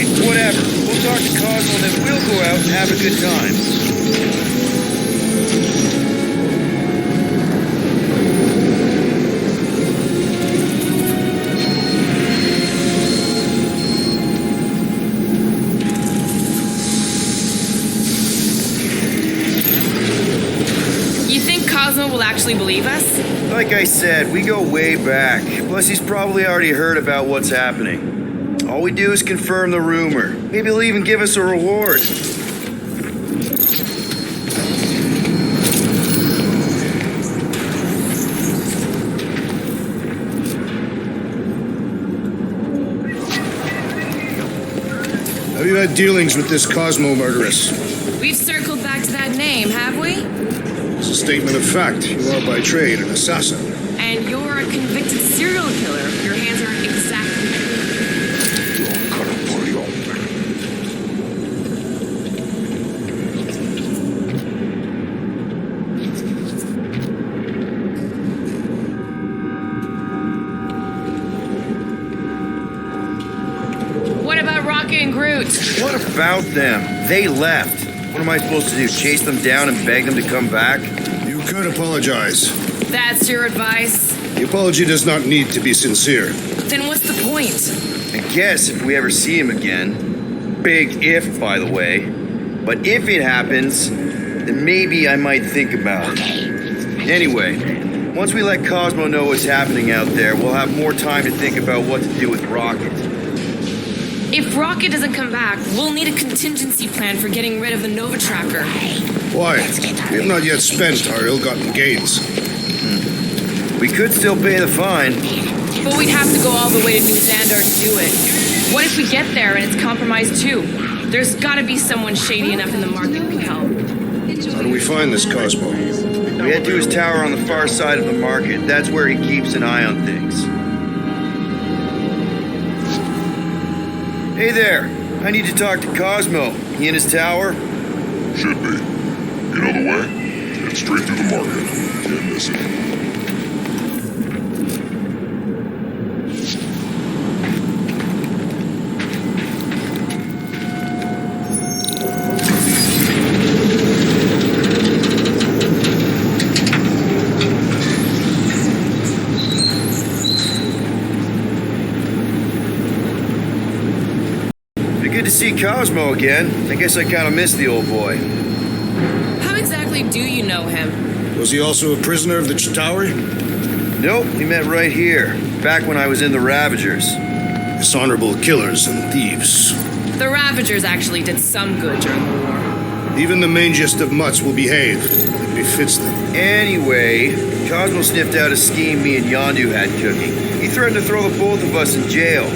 Fine, whatever. We'll talk to Cosmo and then we'll go out and have a good time. You think Cosmo will actually believe us? Like I said, we go way back. Plus, he's probably already heard about what's happening. All we do is confirm the rumor. Maybe he'll even give us a reward. Have you had dealings with this Cosmo murderess? We've circled back to that name, have we? It's a statement of fact. You are by trade an assassin. And you're a convicted serial killer. Your hands are exactly clean. What about Rocket and Groot? What about them? They left. What am I supposed to do? Chase them down and beg them to come back? You could apologize. That's your advice? The apology does not need to be sincere. Then what's the point? I guess if we ever see him again. Big if, by the way. But if it happens, then maybe I might think about it. Anyway, once we let Cosmo know what's happening out there, we'll have more time to think about what to do with Rocket. If Rocket doesn't come back, we'll need a contingency plan for getting rid of the Nova Tracker. Why? We have not yet spent our ill-gotten gains. We could still pay the fine. But we'd have to go all the way to New Xandar to do it. What if we get there and it's compromised too? There's gotta be someone shady enough in the market who can help. How do we find this Cosmo? We head to his tower on the far side of the market. That's where he keeps an eye on things. Hey there. I need to talk to Cosmo. He in his tower? Should be. You know the way? Head straight through the market. Can't miss it. Good to see Cosmo again. I guess I kind of missed the old boy. How exactly do you know him? Was he also a prisoner of the tower? Nope, we met right here, back when I was in the Ravagers. Dishonorable killers and thieves. The Ravagers actually did some good during the war. Even the mangiest of mutts will behave. It befits them. Anyway, Cosmo sniffed out a scheme me and Yondu had cooking. He threatened to throw the both of us in jail.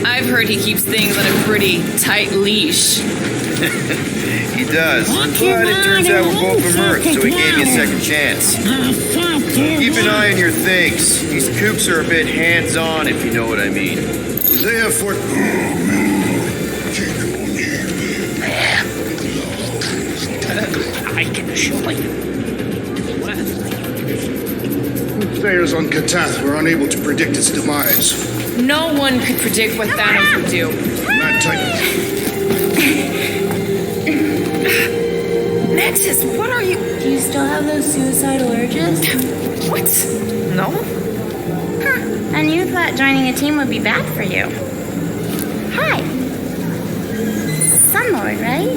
I've heard he keeps things on a pretty tight leash. He does. But it turns out we're both immersed, so he gave me a second chance. Keep an eye on your things. These coops are a bit hands-on, if you know what I mean. They have fort... I can assure you. Players on Katath were unable to predict its demise. No one could predict what Thanos would do. Mad Titan. Nexus, what are you... Do you still have those suicidal urges? What? No? Huh. And you thought joining a team would be bad for you. Hi. Sunlord, right?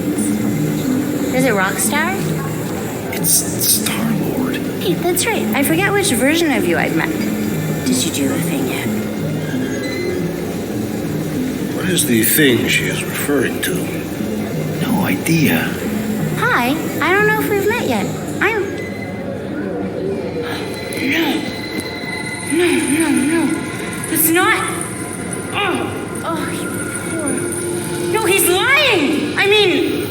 Is it Rockstar? It's Star-Lord. Hey, that's right. I forget which version of you I'd met. Did you do the thing yet? What is the thing she is referring to? No idea. Hi. I don't know if we've met yet. No. It's not. Oh, you poor. No, he's lying. I mean,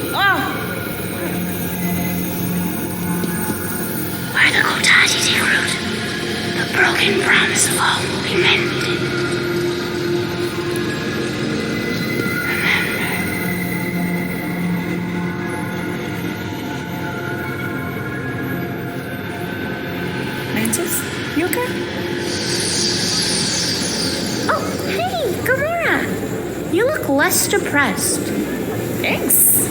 By the Kotati root, the broken promise of all will be mended. Mantis? You okay? Oh, hey, Gamora! You look less just depressed. Thanks.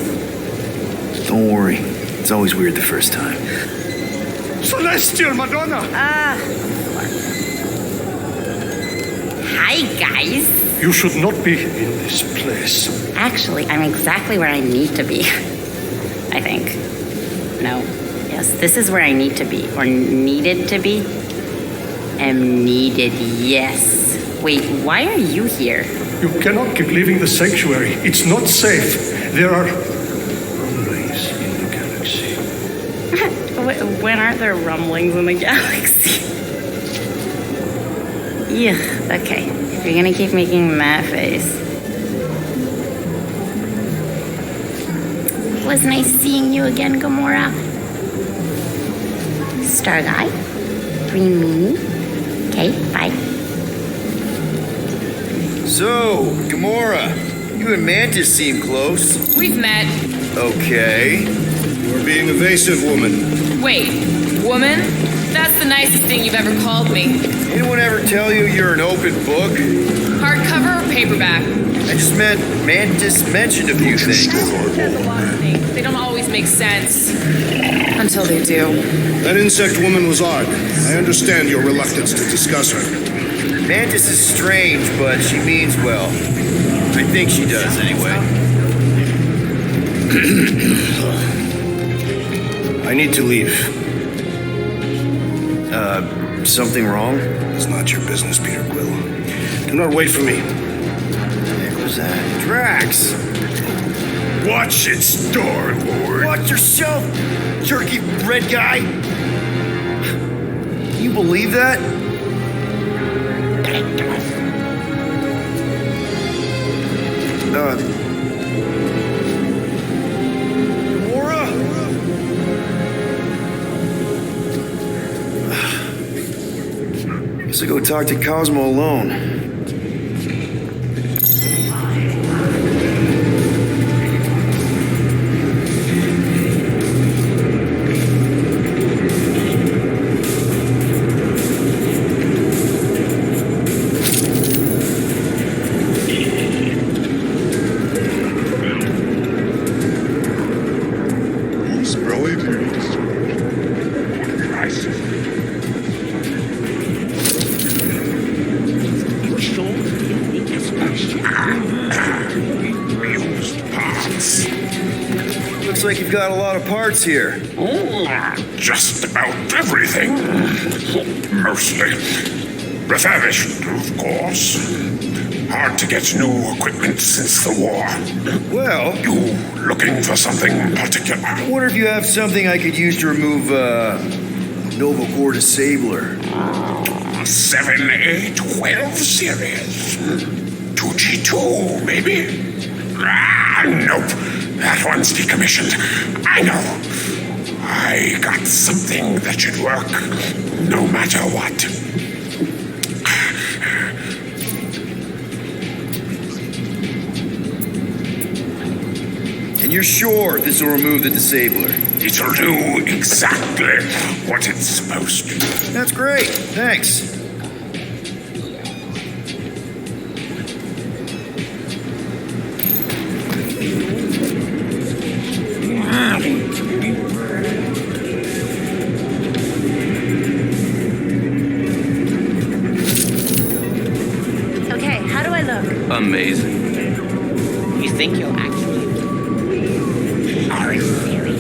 Don't worry. It's always weird the first time. Celestial Madonna! Hi, guys. You should not be in this place. Actually, I'm exactly where I need to be. I think. No. Yes, this is where I need to be. Or needed to be. Am needed, yes. Wait, why are you here? You cannot keep leaving the sanctuary. It's not safe. There are rumblings in the galaxy. When aren't there rumblings in the galaxy? Yeah, okay. If you're gonna keep making that face. It was nice seeing you again, Gamora. Star Guy. Green Meanie. Okay, bye. So, Gamora, you and Mantis seem close. We've met. Okay. You're being evasive, woman. Wait, woman? That's the nicest thing you've ever called me. Anyone ever tell you you're an open book? Hardcover or paperback? I just meant Mantis mentioned a few things. There's a lot of things. They don't always make sense. Until they do. That insect woman was odd. I understand your reluctance to discuss her. Mantis is strange, but she means well. I think she does, anyway. I need to leave. Something wrong? It's not your business, Peter Quill. Do not wait for me. What was that? Drax! Watch it, Star-Lord. Watch yourself, jerky red guy! Can you believe that? Laura? Guess I'll go talk to Cosmo alone. Looks like you've got a lot of parts here. Just about everything. Mostly. Refurbished, of course. Hard to get new equipment since the war. Well, You looking for something particular? I wonder if you have something I could use to remove, Nova Core Disabler. 7A12 series. 2G2, maybe? Nope. That one's decommissioned. I know. I got something that should work no matter what. And you're sure this will remove the disabler? It'll do exactly what it's supposed to. That's great. Thanks. Okay, how do I look? Amazing. You think you'll actually... Are you serious?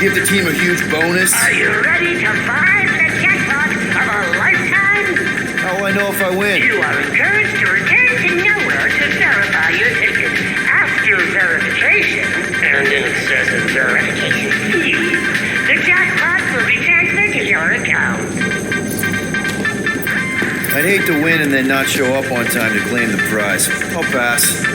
Give the team a huge bonus. Are you ready to find the jackpot of a lifetime? How will I know if I win? You are encouraged to return to nowhere to verify your ticket. After verification, and in excess of verification fees, the jackpot will be transferred to your account. I'd hate to win and then not show up on time to claim the prize. I'll pass.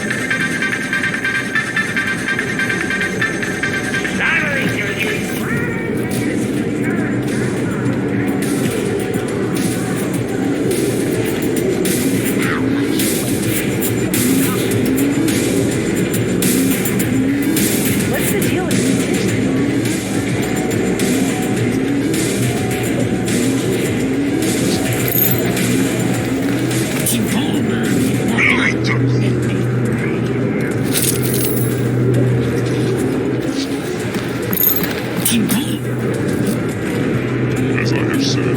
As I have said,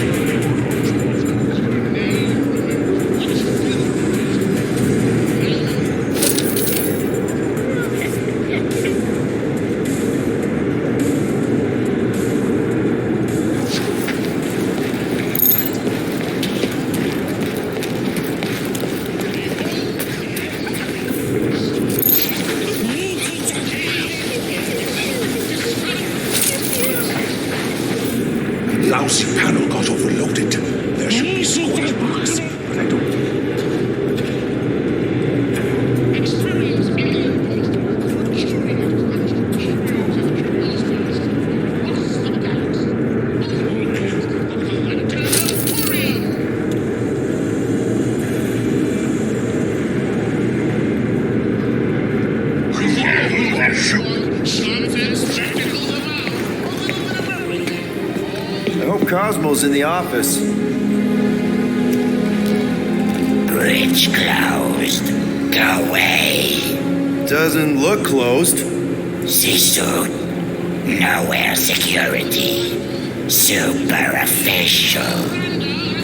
lousy panel got overloaded. There should be storage box, but I don't. I hope Cosmo's in the office. Bridge closed. Go away. Doesn't look closed. C-suit. Nowhere security. Super official.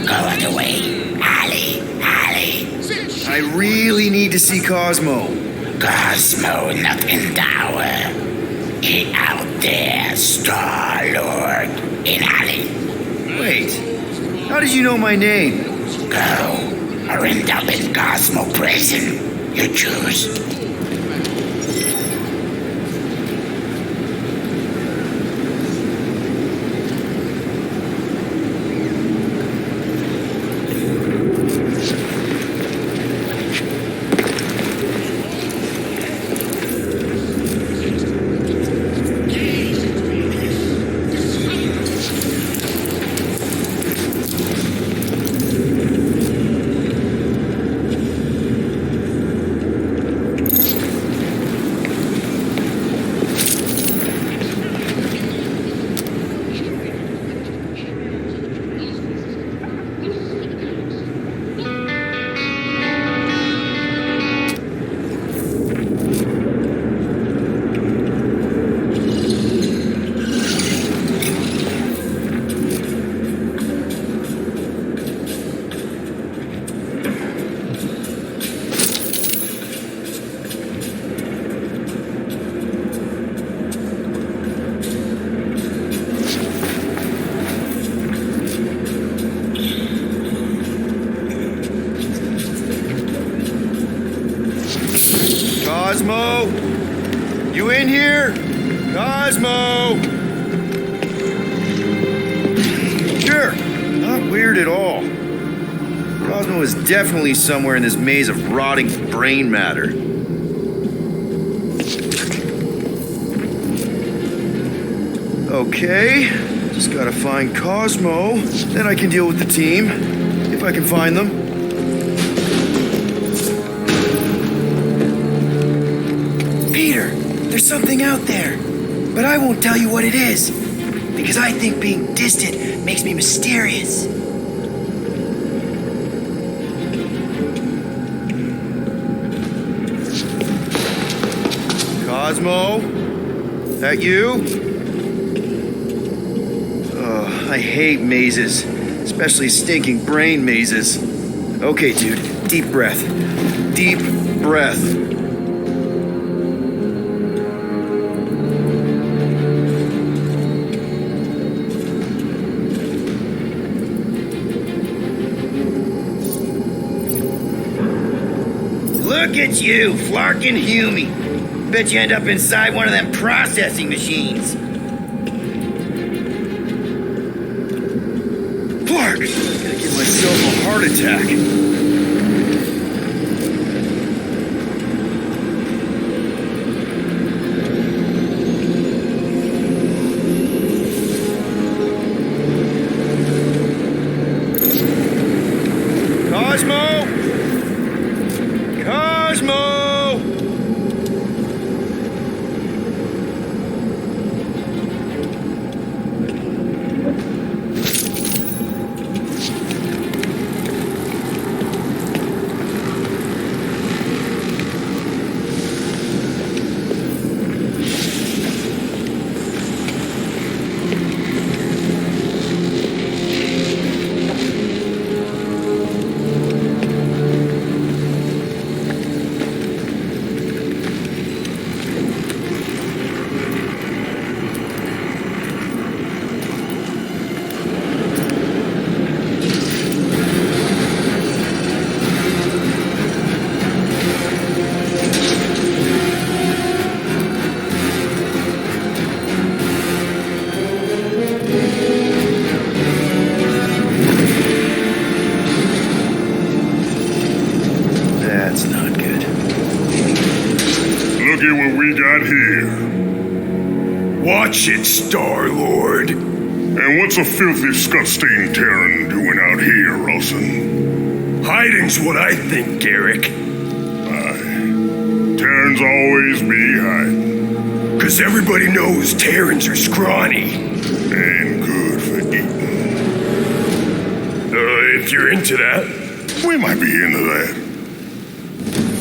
Go other way. Alley. I really need to see Cosmo. Cosmo not in tower. He out there, Star-Lord. In alley. Wait, how did you know my name? Go, or end up in Cosmo prison. You choose. Cosmo! You in here? Cosmo! Sure, not weird at all. Cosmo is definitely somewhere in this maze of rotting brain matter. Okay, just gotta find Cosmo. Then I can deal with the team, if I can find them. Peter, there's something out there, but I won't tell you what it is, because I think being distant makes me mysterious. Cosmo? That you? I hate mazes, especially stinking brain mazes. Okay, dude, deep breath. Deep breath. Look at you, Flarkin Hume. Bet you end up inside one of them processing machines. Clark! I'm gonna give myself a heart attack. Cosmo! Cosmo! That's not good. Look at what we got here. Watch it, Star-Lord. And what's a filthy, scut-stained Terran doing out here, Rossin? Hiding's what I think, Garrick. Terrans always be hiding. 'Cause everybody knows Terrans are scrawny. And good for eating. If you're into that. We might be into that.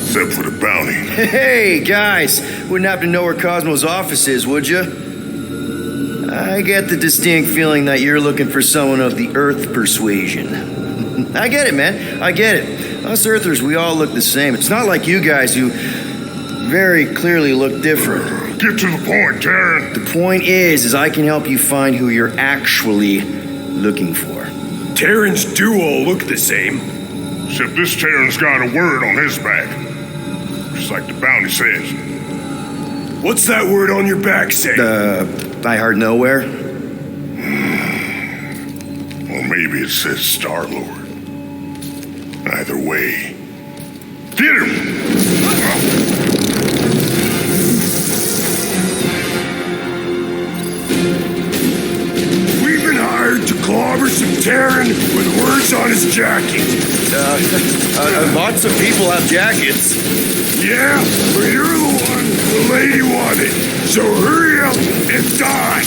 Except for the bounty. Hey, guys! Wouldn't happen to know where Cosmo's office is, would you? I get the distinct feeling that you're looking for someone of the Earth persuasion. I get it, man. I get it. Us Earthers, we all look the same. It's not like you guys who very clearly look different. Get to the point, Terran. The point is I can help you find who you're actually looking for. Terrans do all look the same. Except this Terran's got a word on his back. Just like the bounty says. What's that word on your back say? I heard nowhere. Or maybe it says Star-Lord. Either way. Get him! We've been hired to clobber some Terran with words on his jacket. Lots of people have jackets. Yeah, but you're the one the lady wanted. So hurry up and die.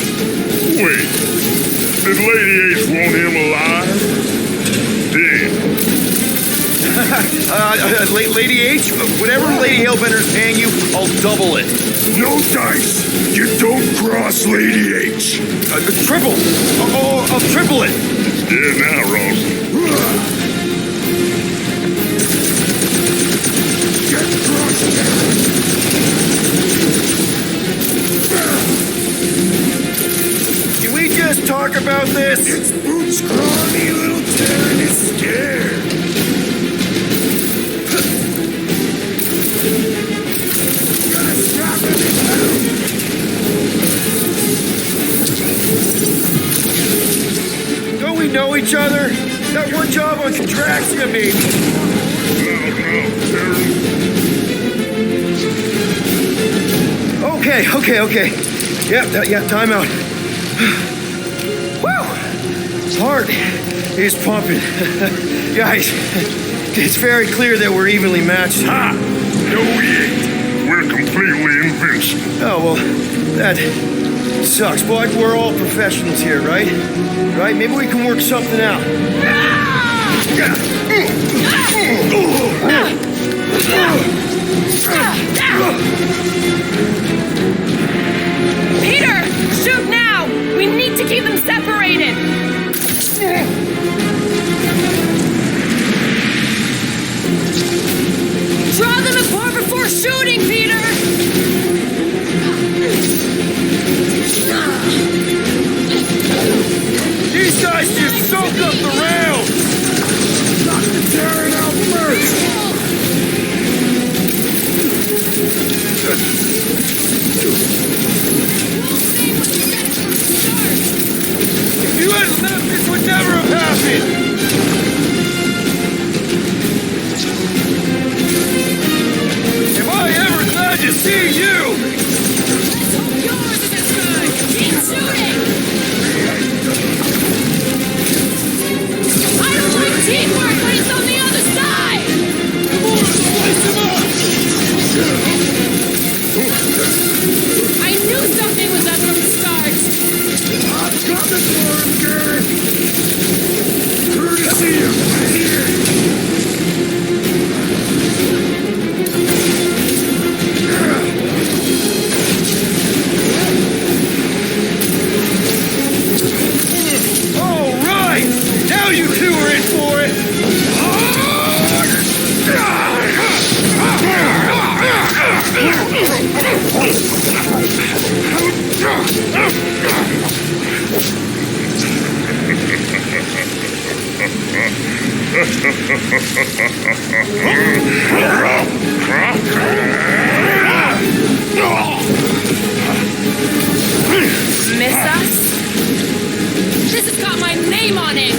Wait. Did Lady H want him alive? Dead. Lady H, whatever Lady Hellbender's paying you, I'll double it. No dice. You don't cross Lady H. Triple. I'll triple it. Dead now, Ross. Get crushed, Terran. Can we just talk about this? It's Boots Scrawny, little Terran is scared. each other? That one job on Contraxia, maybe. Okay. Yeah, time out. Woo! Heart is pumping. Guys, it's very clear that we're evenly matched. Ha! No, we ain't. We're completely invincible. Oh, well, that sucks, but we're all professionals here, right? Right? Maybe we can work something out. Peter, shoot now! We need to keep them separated! Draw them apart before shooting, Peter! These guys just soaked up the rails! Knock the tearing out first! If you hadn't left, this would never have happened! Am I ever glad to see you? Let's hope yours is as good! Keep shooting! I don't like teamwork when it's on the other side! Slice him up! I knew something was up from the start! I'm coming for him, Garrett! Good to see you! Right here! All right! Now you two are in for it! Miss us? This has got my name on it!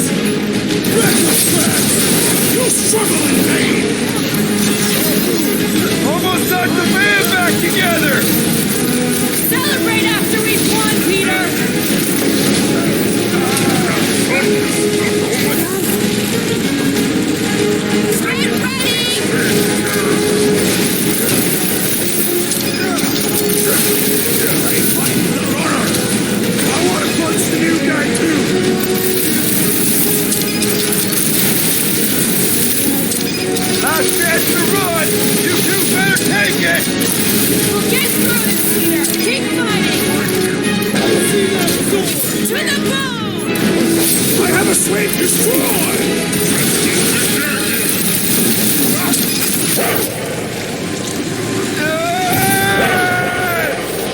You struggle in vain! Almost got the band back together! Celebrate after we've won, Peter! Get I want to punch the new guy too! Last chance to run! You two better take it! We'll get through this, Peter! Keep fighting! See that sword! To the bone! I have a slave destroyed!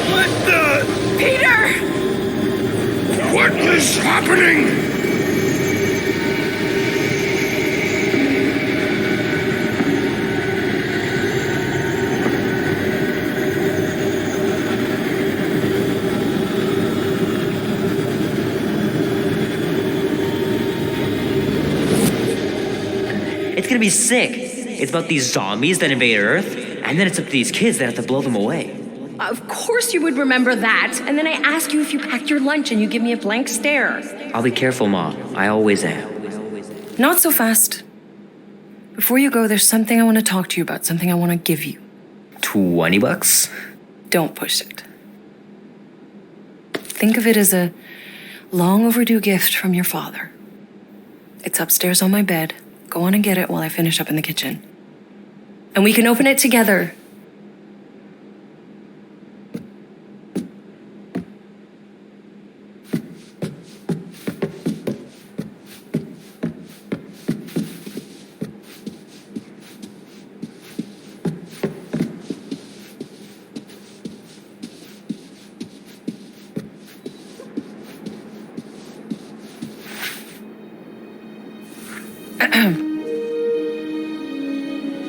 What the? Peter! What is happening? It's gonna be sick. It's about these zombies that invade Earth, and then it's up to these kids that have to blow them away. Of course you would remember that. And then I ask you if you packed your lunch and you give me a blank stare. I'll be careful, Ma. I always am. Not so fast. Before you go, there's something I want to talk to you about, something I want to give you. $20? Don't push it. Think of it as a long overdue gift from your father. It's upstairs on my bed. Go on and get it while I finish up in the kitchen. And we can open it together.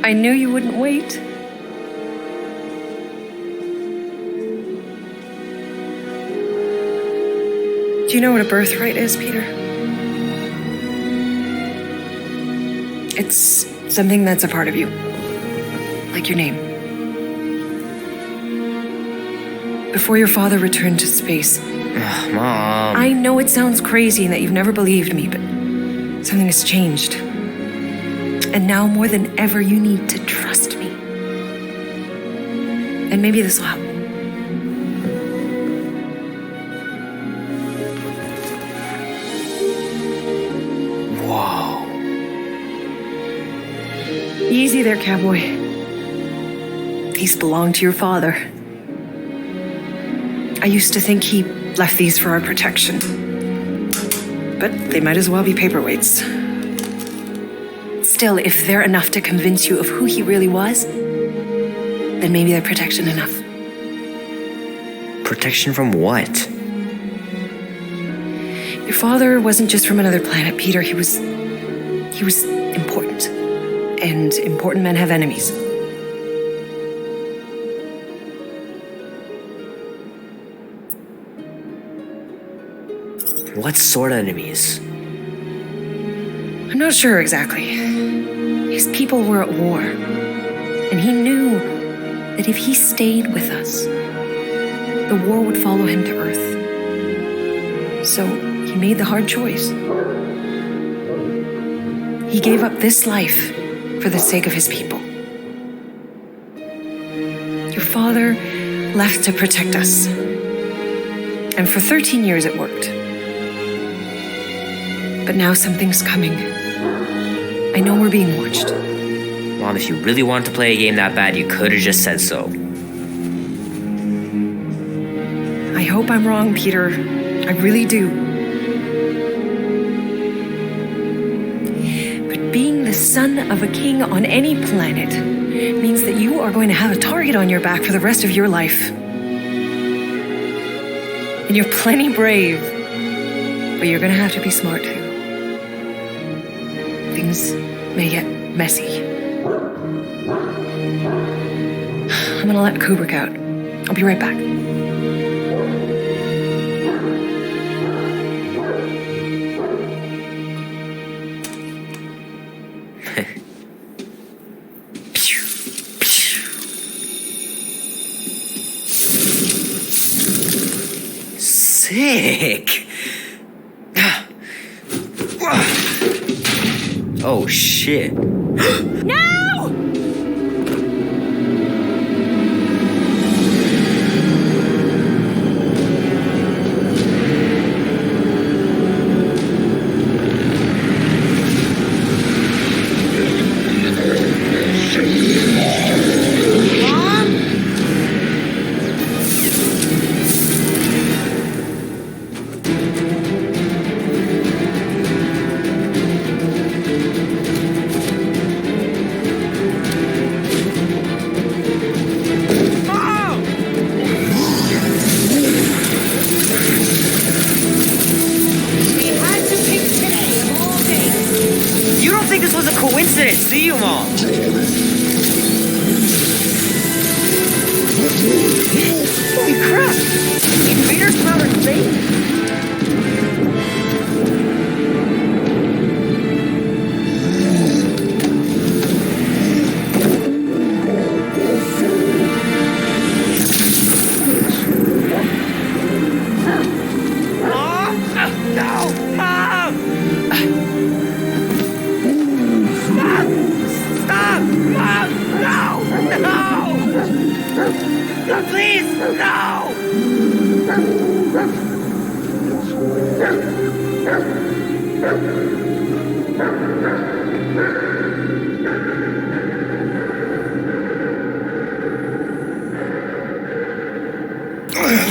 I knew you wouldn't wait. Do you know what a birthright is, Peter? It's something that's a part of you. Like your name. Before your father returned to space. Mom. I know it sounds crazy and that you've never believed me, but something has changed. And now more than ever, you need to trust me. And maybe this will help. Whoa. Easy there, cowboy. These belong to your father. I used to think he left these for our protection. But they might as well be paperweights. Still, if they're enough to convince you of who he really was, then maybe they're protection enough. Protection from what? Your father wasn't just from another planet, Peter. He was important. And important men have enemies. What sort of enemies? I'm not sure exactly. His people were at war. And he knew that if he stayed with us, the war would follow him to Earth. So he made the hard choice. He gave up this life for the sake of his people. Your father left to protect us. And for 13 years it worked. But now something's coming. I know we're being watched. Mom, if you really wanted to play a game that bad, you could have just said so. I hope I'm wrong, Peter. I really do. But being the son of a king on any planet means that you are going to have a target on your back for the rest of your life. And you're plenty brave, but you're going to have to be smart too. Things may get messy. I'm gonna let Kubrick out. I'll be right back. Sick! Oh shit. No! See you, Mom. Holy crap! Invaders from outer space?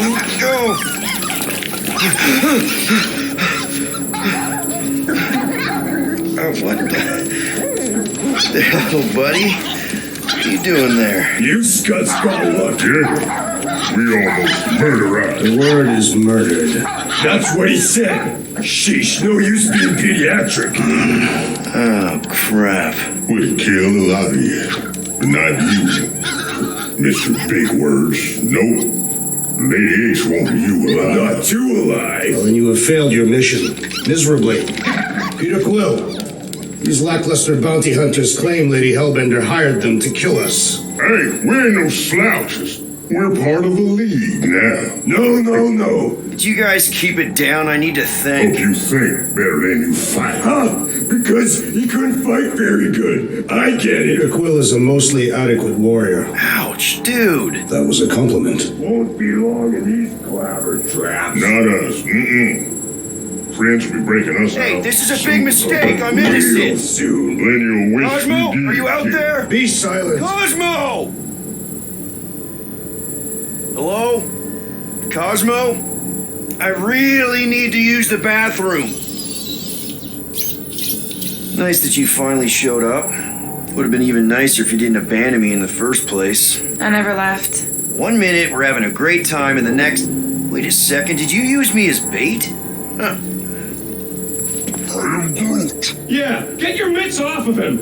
Let's go! What the hell, buddy? What are you doing there? You scuds got lucky. We almost murder us. The word is murdered. That's what he said. Sheesh, no use being pediatric. Oh, crap. We'll kill a lot of you, but not you. Mr. Big Words, no. Lady H wanted you alive. Not too alive. Well, then you have failed your mission. Miserably. Peter Quill, These lackluster bounty hunters claim Lady Hellbender hired them to kill us. Hey, we ain't no slouches. We're part of a league now. No. Did you guys keep it down? I need to think. Hope you think better than you fight. Huh? Because he couldn't fight very good. I get it. Quill is a mostly adequate warrior. Ouch, dude. That was a compliment. Won't be long in these clever traps. Not us. Friends will be breaking us out. Hey, this is a big mistake. I'm innocent. Soon. Then you'll wish Cosmo, we did. are you out there? Be silent. Cosmo! Hello? Cosmo? I really need to use the bathroom. Nice that you finally showed up. Would have been even nicer if you didn't abandon me in the first place. I never left. 1 minute, we're having a great time, and the next... Wait a second, did you use me as bait? Huh. I am Groot. Yeah, get your mitts off of him.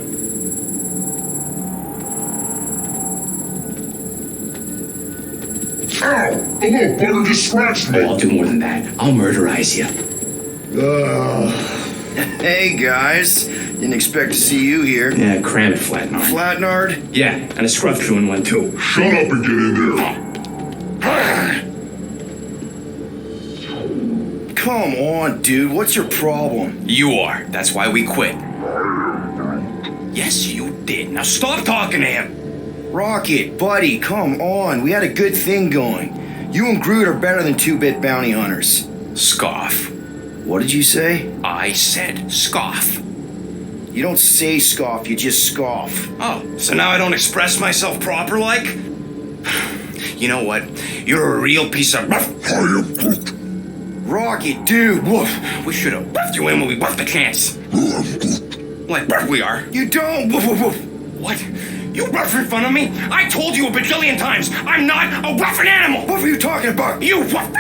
Ow! The little bugger just scratched me. I'll do more than that. I'll murderize you. Hey, guys. Didn't expect to see you here. Yeah, crammed Flatnard. Flatnard? Yeah, and a scruff threw in one too. Shut up and get in there. Come on, dude. What's your problem? You are. That's why we quit. Yes, you did. Now stop talking to him. Rocket, buddy, come on. We had a good thing going. You and Groot are better than 2-bit bounty hunters. Scoff. What did you say? I said scoff. You don't say scoff, you just scoff. Oh, so now I don't express myself proper like? You know what? You're a real piece of... Rocket, dude, woof. We should have buffed you in when we buffed the chance. Like we are. You don't, woof, woof, woof. What? You rough in front of me? I told you a bajillion times, I'm not a roughing animal! What were you talking about? You rough...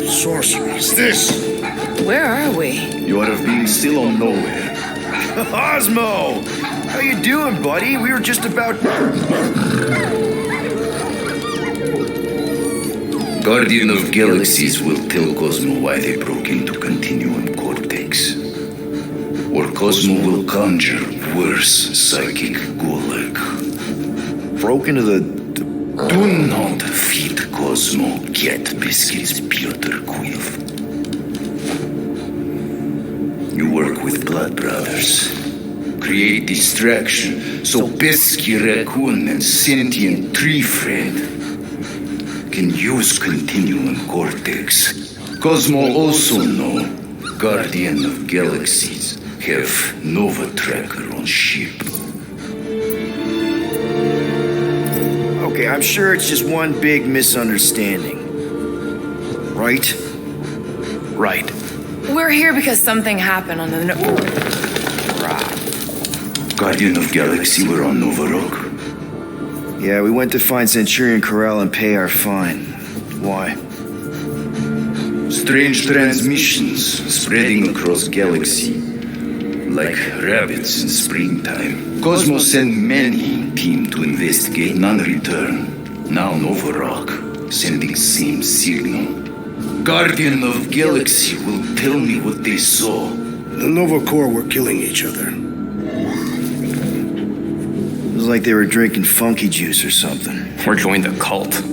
Sorcery is this? Where are we? You ought to be still on nowhere. Cosmo! How you doing, buddy? We were just about... Guardian of Galaxies will tell Cosmo why they broke into Continuum Cortex. Or Cosmo will conjure worse psychic gulag. Broke into the... Do not feed Cosmo cat biscuits, Peter Quill. You work with Blood Brothers. Create distraction so Pesky Raccoon and Sentient Tree Friend can use Continuum Cortex. Cosmo also know Guardian of Galaxies have Nova Tracker on ship. Okay, I'm sure it's just one big misunderstanding. Right? Right. We're here because something happened on the... Guardian of Galaxy were on Nova Rock. Yeah, we went to find Centurion Corral and pay our fine. Why? Strange transmissions spreading across galaxy like rabbits in springtime. Cosmo sent many team to investigate, none return. Now Nova Rock sending same signal. Guardian of Galaxy will tell me what they saw. The Nova Corps were killing each other. It was like they were drinking funky juice or something. Or joined the cult.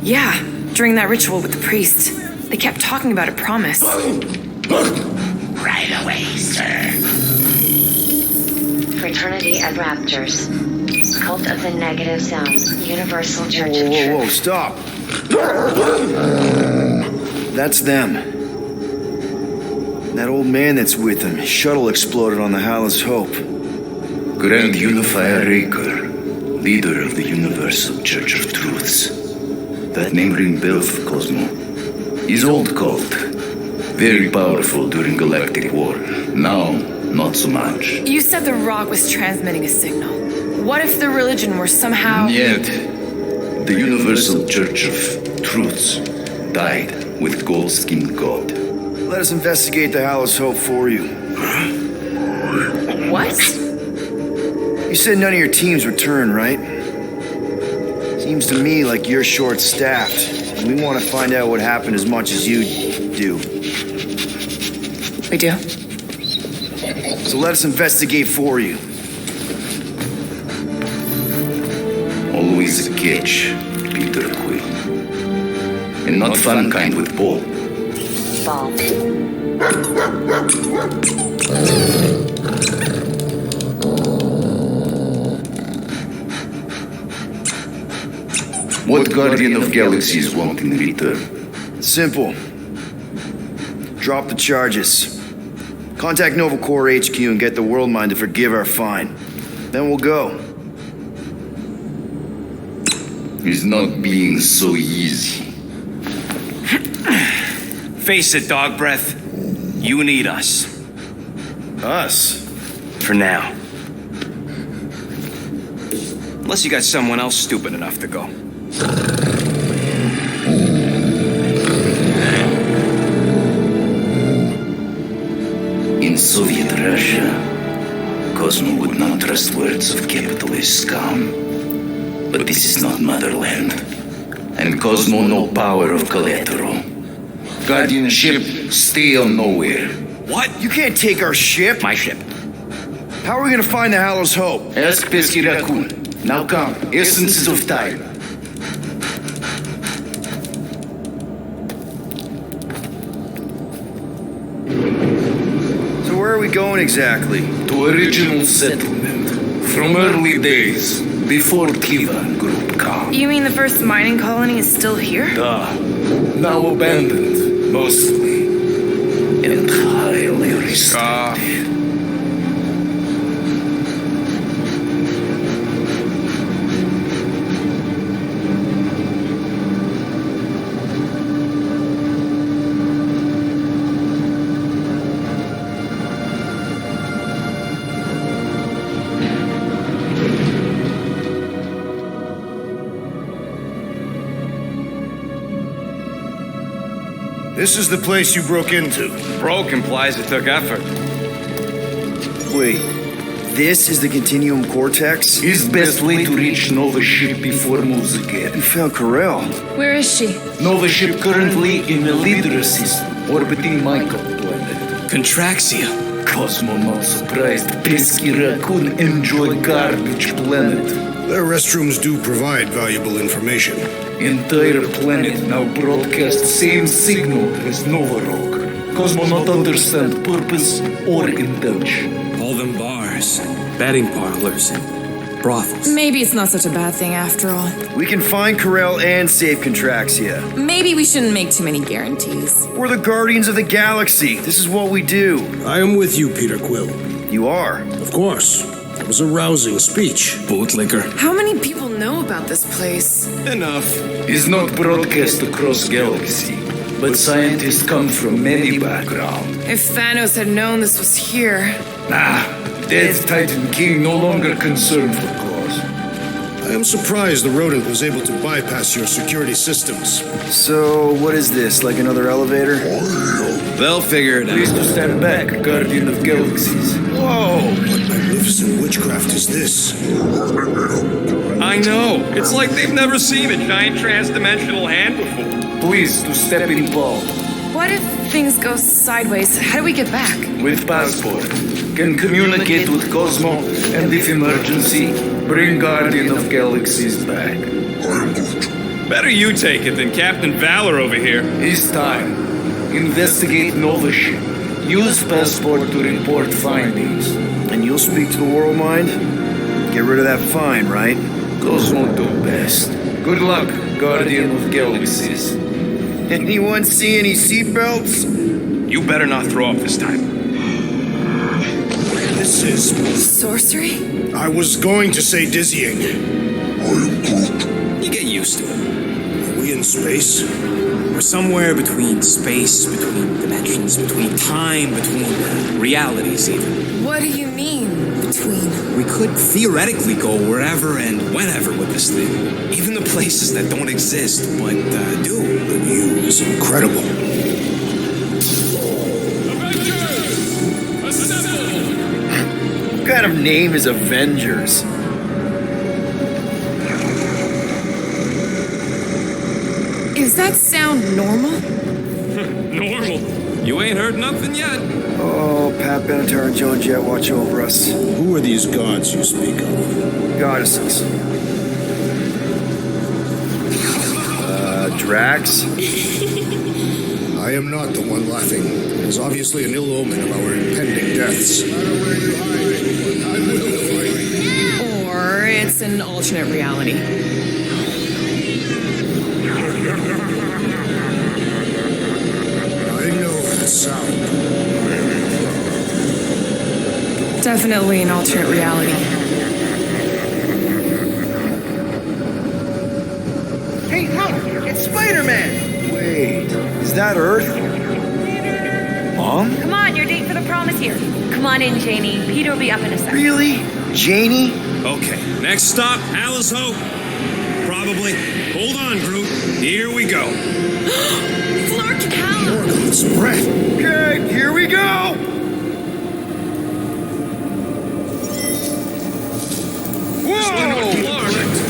Yeah, during that ritual with the priest. They kept talking about a promise. Right away, sir. Fraternity of Raptors. Cult of the Negative Zone. Universal Church of Whoa, Truth. stop. That's them. That old man that's with them. His shuttle exploded on the Hallis Hope. Grand Unifier Raker, leader of the Universal Church of Truths. That name ring bells for Cosmo. His old cult. Very powerful during Galactic War. Now, not so much. You said the rock was transmitting a signal. What if the religion were somehow... Yet, the Universal Church of Truths died with Gold-Skinned God. Let us investigate the Hallis Hope for you. What? You said none of your teams return, right? Seems to me like you're short-staffed. We want to find out what happened as much as you do. We do? So let us investigate for you. Always a catch, Peter Quill. And not fun kind with Paul. Ball. What Guardian of Galaxies want in return? Simple. Drop the charges. Contact Nova Corps HQ and get the World Mind to forgive our fine. Then we'll go. It's not being so easy. Face it, dog breath. You need us. Us? For now. Unless you got someone else stupid enough to go. In Soviet Russia, COSMO would not trust words of capitalist scum. But this is not motherland. And COSMO no power of collateral. Guardianship, stay on nowhere. What? You can't take our ship? My ship. How are we gonna find the Hallows Hope? Ask Pesky Raccoon. Now come, essences of time. So where are we going exactly? To original settlement. From early days, before Kiva Group come. You mean the first mining colony is still here? Now abandoned, mostly. And highly restricted. This is the place you broke into. Broke implies it took effort. Wait, this is the Continuum Cortex? His best way to reach Nova ship before moves again. You found Karel. Where is she? Nova ship currently in the Leader system, orbiting Michael planet. Contraxia. COSMO not surprised. Pesky Raccoon enjoy garbage planet. Their restrooms do provide valuable information. Entire planet now broadcast same signal as Nova Rock. COSMO not understand purpose or intention. All them bars, betting parlors, and brothels. Maybe it's not such a bad thing after all. We can find Karel and save Contraxia. Maybe we shouldn't make too many guarantees. We're the Guardians of the Galaxy. This is what we do. I am with you, Peter Quill. You are? Of course. That was a rousing speech. Bootlicker. How many people know about this place? Enough. Is not broadcast across galaxy, but scientists come from many backgrounds. If Thanos had known this was here. Dead Titan King no longer concerned for cause. I am surprised the rodent was able to bypass your security systems. So, what is this, like another elevator? They'll figure it out. Please to stand back, Guardian of Galaxies. Whoa! What magnificent witchcraft is this? I know. It's like they've never seen a giant trans-dimensional hand before. Please to step in Paul. What if things go sideways? How do we get back? With passport. Can communicate with COSMO, and if emergency, bring Guardian of Galaxies back. Better you take it than Captain Valor over here. It's time. Investigate Nova ship. Use passport to report findings. And you'll speak to the World Mind? Get rid of that fine, right? COSMO do best. Good luck, Guardian of Galaxies. Anyone see any seatbelts? You better not throw up this time. This is... Sorcery? I was going to say dizzying. You get used to it. Are we in space? We're somewhere between space, between dimensions, between time, between realities even. What do you mean, between? We could theoretically go wherever and whenever with this thing. Even the places that don't exist, but do. The view is incredible. Avengers! Assemble! kind of name is Avengers? Is that sound normal? Normal. You ain't heard nothing yet. Oh, Pat Benatar and Joan Jett watch over us. Who are these gods you speak of? Goddesses. Drax? I am not the one laughing. It is obviously an ill omen of our impending deaths. Or it's an alternate reality. I know that sound. Definitely an alternate reality. Hey, look! It's Spider-Man! Wait, is that Earth? Mom? Come on, your date for the prom is here. Come on in, Janie. Peter will be up in a second. Really? Janie? Okay, next stop, Alice Hope. Probably. Hold on, Groot. Here we go. Clark Howell! Morgan's breath. Okay, here we go! Whoa!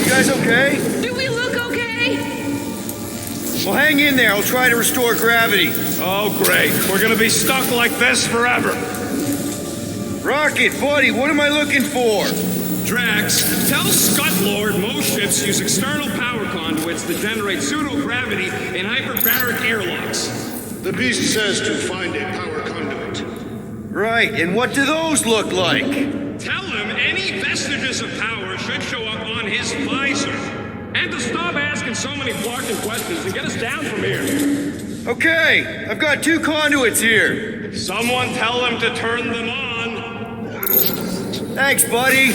You guys okay? Do we look okay? Well, hang in there. I'll try to restore gravity. Oh, great. We're gonna be stuck like this forever. Rocket, buddy, what am I looking for? Drax, tell Scud Lord most ships use external power conduits that generate pseudo-gravity in hyperbaric airlocks. The beast says to find a power conduit. Right, and what do those look like? Tell him any vestiges of power should show up on his visor. And to stop asking so many Clarkin questions and get us down from here. Okay, I've got 2 conduits here. Someone tell him to turn them on. Thanks, buddy.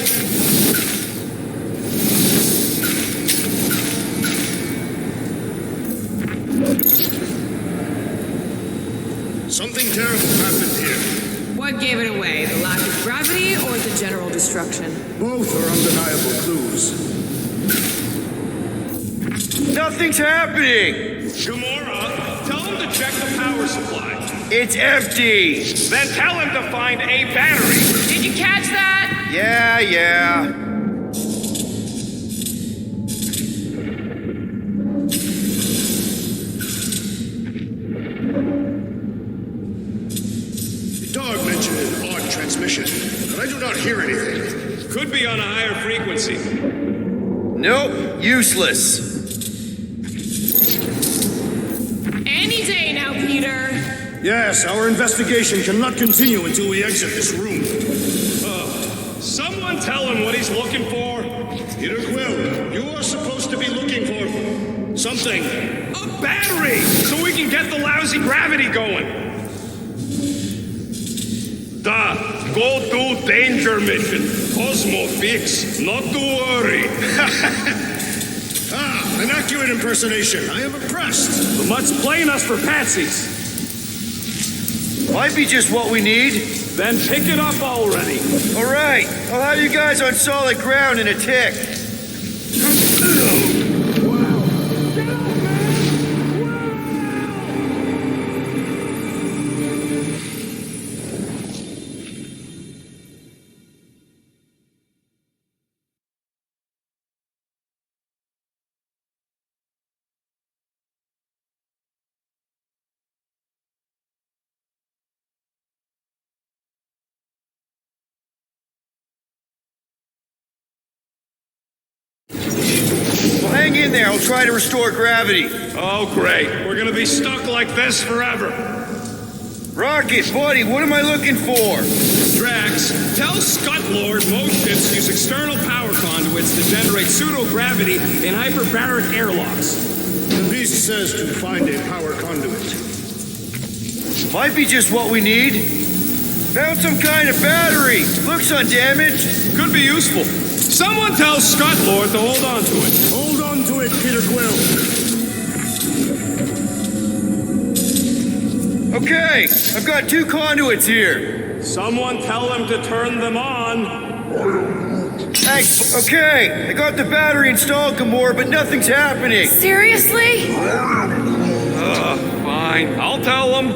Something terrible happened here. What gave it away? The lack of gravity or the general destruction? Both are undeniable clues. Nothing's happening. Gamora, tell him to check the power supply. It's empty. Then tell him to find a battery. Did you catch that? Yeah. The dog mentioned an odd transmission, but I do not hear anything. Could be on a higher frequency. Nope, useless. Any day now, Peter. Yes, our investigation cannot continue until we exit this room. Someone tell him what he's looking for. Peter Quill, you are supposed to be looking for something. A battery! So we can get the lousy gravity going. Go to danger mission. COSMO fix. Not to worry. An accurate impersonation. I am impressed. The Mutt's playing us for patsies. Might be just what we need. Then pick it up already. All right, I'll have you guys on solid ground in a tick. Hang in there. I'll try to restore gravity. Oh, great. We're gonna be stuck like this forever. Rocket, buddy, what am I looking for? Drax, tell Scud Lord most ships use external power conduits that generate pseudo-gravity in hyperbaric airlocks. The beast says to find a power conduit. Might be just what we need. Found some kind of battery. Looks undamaged. Could be useful. Someone tell Scud Lord to hold on to it. Hold on to it, Peter Quill. Okay, I've got 2 conduits here. Someone tell him to turn them on. Thanks. Okay, I got the battery installed, Gamora, but nothing's happening. Seriously? Fine. I'll tell him.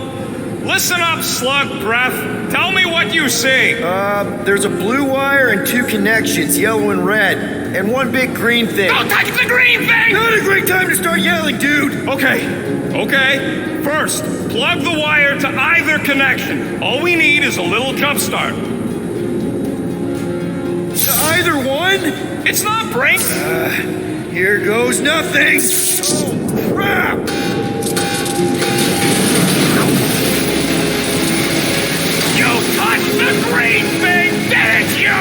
Listen up, slug breath. Tell me what you see. There's a blue wire and 2 connections, yellow and red, and 1 big green thing. Don't touch the green thing! Not a great time to start yelling, dude! Okay. First, plug the wire to either connection. All we need is a little jump start. To either one? It's not break. Here goes nothing. Oh, crap! You touched the green thing, didn't you?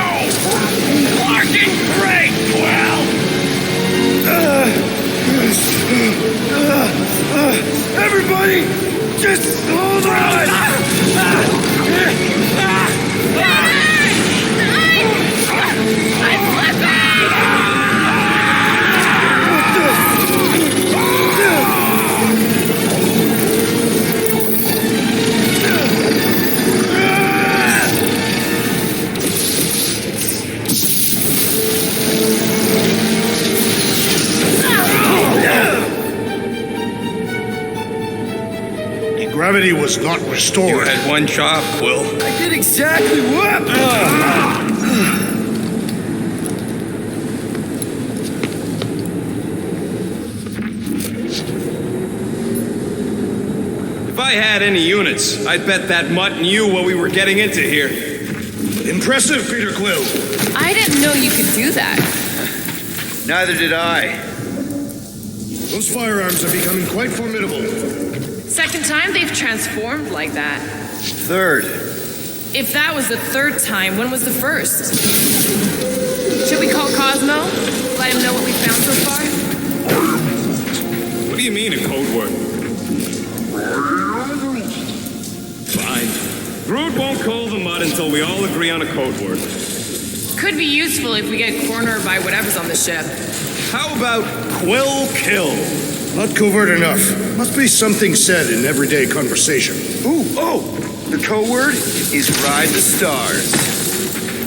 Fucking great, Quill! Everybody, just hold on! Gravity was not restored. You had one job, Quill. I did exactly what? If I had any units, I'd bet that mutt knew what we were getting into here. Impressive, Peter Quill. I didn't know you could do that. Neither did I. Those firearms are becoming quite formidable. Second time they've transformed like that. Third. If that was the third time, when was the first? Should we call Cosmo? Let him know what we found so far? What do you mean, a code word? Fine. Groot won't call the mud until we all agree on a code word. Could be useful if we get cornered by whatever's on the ship. How about Quill Kill? Not covert enough. Must be something said in everyday conversation. The code word is Ride the Stars.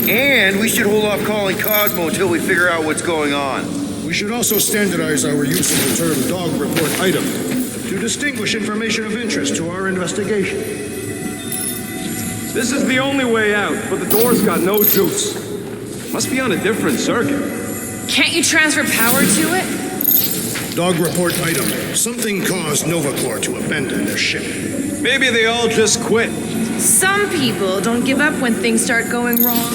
And we should hold off calling Cosmo until we figure out what's going on. We should also standardize our use of the term dog report item to distinguish information of interest to our investigation. This is the only way out, but the door's got no juice. Must be on a different circuit. Can't you transfer power to it? Dog report item. Something caused Nova Corps to abandon their ship. Maybe they all just quit. Some people don't give up when things start going wrong.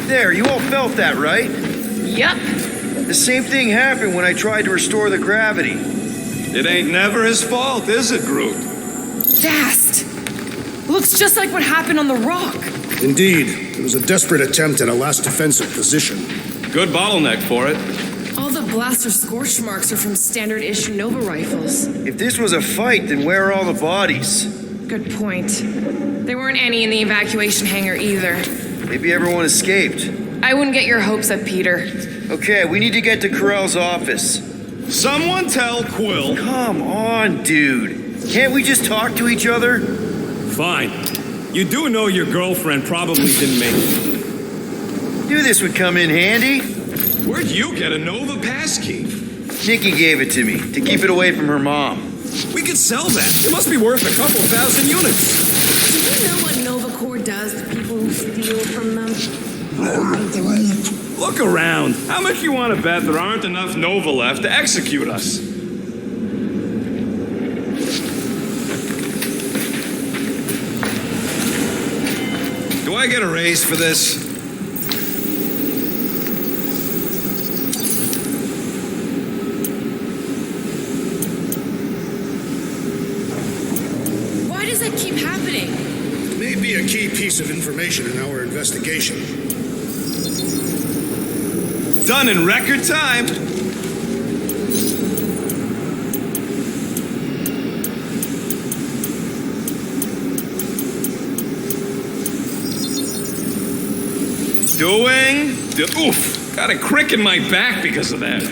There, you all felt that, right? Yup. The same thing happened when I tried to restore the gravity. It ain't never his fault, is it, Groot? Fast. Looks just like what happened on the rock. Indeed. It was a desperate attempt at a last defensive position. Good bottleneck for it. All the blaster scorch marks are from standard issue Nova rifles. If this was a fight, then where are all the bodies? Good point. There weren't any in the evacuation hangar either. Maybe everyone escaped. I wouldn't get your hopes up, Peter. Okay, we need to get to Carell's office. Someone tell Quill. Come on, dude. Can't we just talk to each other? Fine. You do know your girlfriend probably didn't make it. Knew this would come in handy. Where'd you get a Nova passkey? Nikki gave it to me to keep it away from her mom. We could sell that. It must be worth a couple thousand units. Do you know what Nova Corps does to people who steal from them? Look around. How much you want to bet there aren't enough Nova left to execute us? Do I get a raise for this? Why does that keep happening? It may be a key piece of information in our investigation. Done in record time. Oof, got a crick in my back because of that.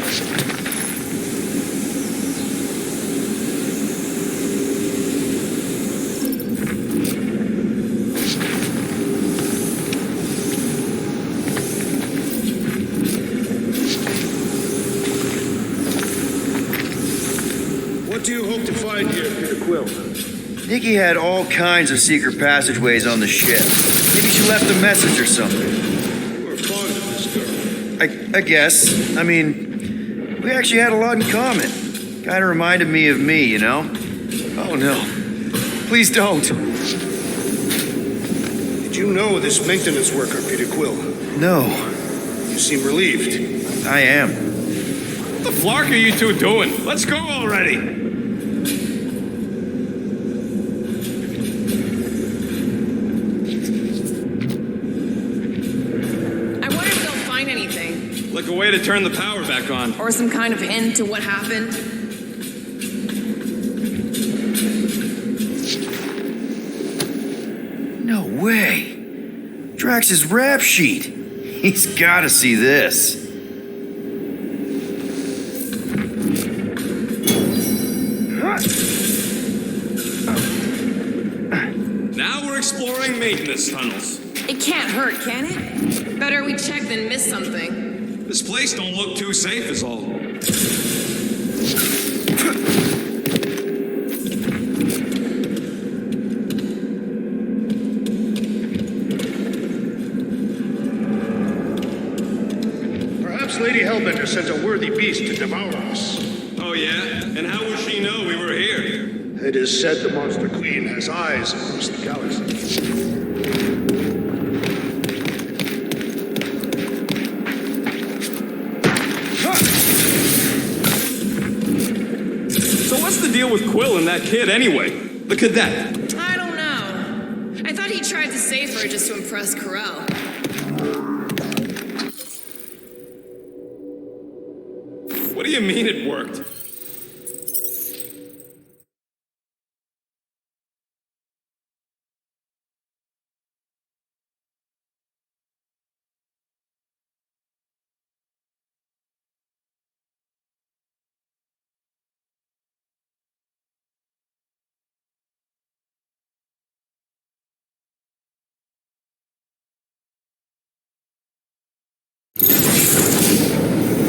What do you hope to find here, Peter Quill? Nikki had all kinds of secret passageways on the ship. Maybe she left a message or something. You were fond of this girl. I guess. I mean, we actually had a lot in common. Kind of reminded me of me, you know? Oh no. Please don't. Did you know this maintenance worker, Peter Quill? No. You seem relieved. I am. What the flark are you two doing? Let's go already. I wonder if they'll find anything. Like a way to turn the power back on. Or some kind of hint to what happened. No way. Drax's rap sheet. He's gotta see this. Now we're exploring maintenance tunnels. It can't hurt, can it? Better we check than miss something. This place don't look too safe is all. Perhaps Lady Hellbender sent a worthy beast to devour us. Oh yeah? And how would she know we were here? It is said the Monster Queen has eyes across the galaxy. So what's the deal with Quill and that kid anyway? The cadet. I don't know. I thought he tried to save her just to impress Carell. What do you mean it worked?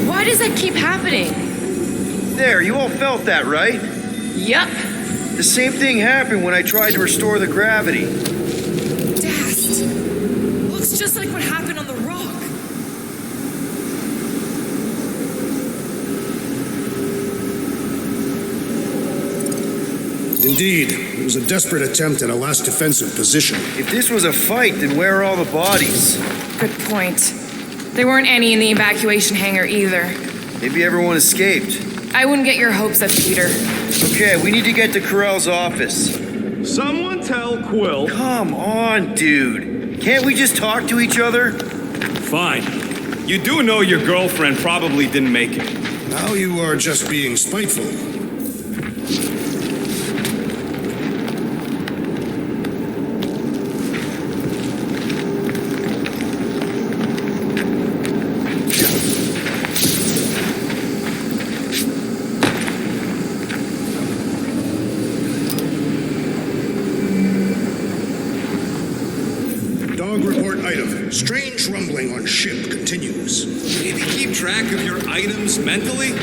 Why does that keep happening? There, you all felt that, right? Yup. The same thing happened when I tried to restore the gravity. Dast. Looks just like what happened on the rock. Indeed, it was a desperate attempt at a last defensive position. If this was a fight, then where are all the bodies? Good point. There weren't any in the evacuation hangar either. Maybe everyone escaped. I wouldn't get your hopes up, Peter. Okay, we need to get to Carell's office. Someone tell Quill. Come on, dude. Can't we just talk to each other? Fine. You do know your girlfriend probably didn't make it. Now you are just being spiteful. Dog report item. Strange rumbling on ship continues. Need to keep track of your items mentally?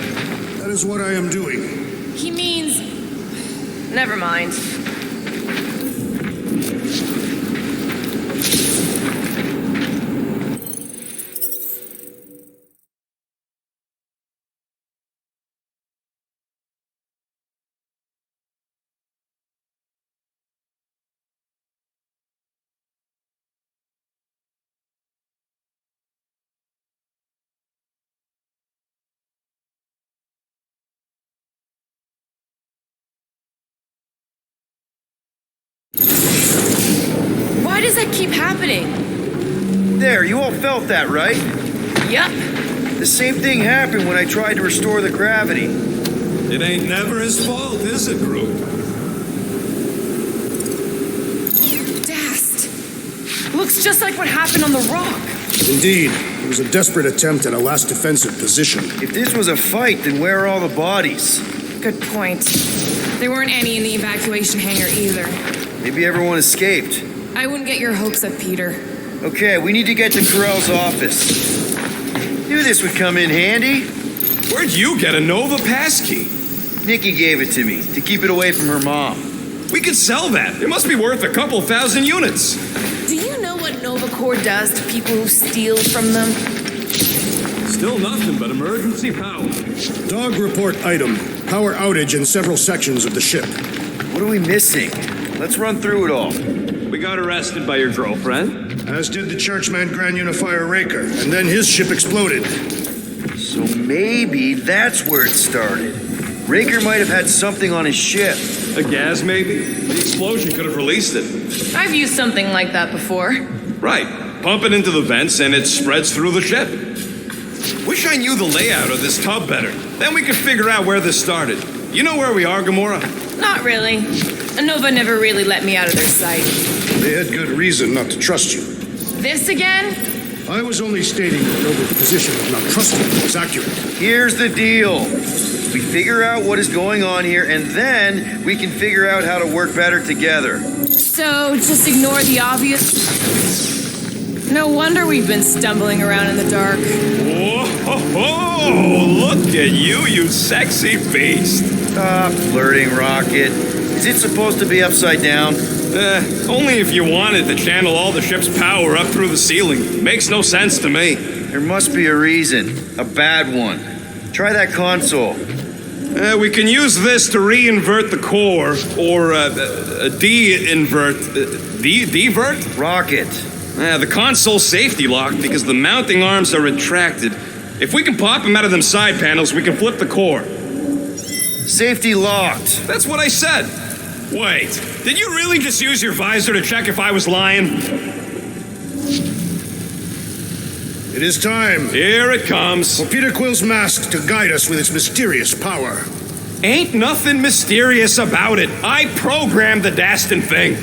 That is what I am doing. He means... Never mind. Why does that keep happening? There, you all felt that, right? Yup. The same thing happened when I tried to restore the gravity. It ain't never his fault, is it, Groot? Dast. Looks just like what happened on the rock. Indeed, it was a desperate attempt at a last defensive position. If this was a fight, then where are all the bodies? Good point. There weren't any in the evacuation hangar either. Maybe everyone escaped. I wouldn't get your hopes up, Peter. Okay, we need to get to Carell's office. Knew this would come in handy. Where'd you get a Nova passkey? Nikki gave it to me to keep it away from her mom. We could sell that. It must be worth a couple thousand units. Do you know what Nova Corps does to people who steal from them? Still nothing but emergency power. Dog report item. Power outage in several sections of the ship. What are we missing? Let's run through it all. We got arrested by your girlfriend. As did the churchman Grand Unifier Raker, and then his ship exploded. So maybe that's where it started. Raker might have had something on his ship. A gas, maybe? The explosion could have released it. I've used something like that before. Right. Pump it into the vents and it spreads through the ship. Wish I knew the layout of this tub better. Then we could figure out where this started. You know where we are, Gamora? Not really. Nova never really let me out of their sight. They had good reason not to trust you. This again? I was only stating that Nova's position of not trusting you is accurate. Here's the deal. We figure out what is going on here, and then we can figure out how to work better together. So, just ignore the obvious? No wonder we've been stumbling around in the dark. Whoa, look at you sexy beast. Stop flirting, Rocket. Is it supposed to be upside down? Only if you wanted to channel all the ship's power up through the ceiling. Makes no sense to me. There must be a reason. A bad one. Try that console. We can use this to re-invert the core, or de-invert... Divert? Rocket. The console's safety locked because the mounting arms are retracted. If we can pop them out of them side panels, we can flip the core. Safety locked. That's what I said. Wait, did you really just use your visor to check if I was lying? It is time. Here it comes. For Peter Quill's mask to guide us with its mysterious power. Ain't nothing mysterious about it. I programmed the Dastin thing.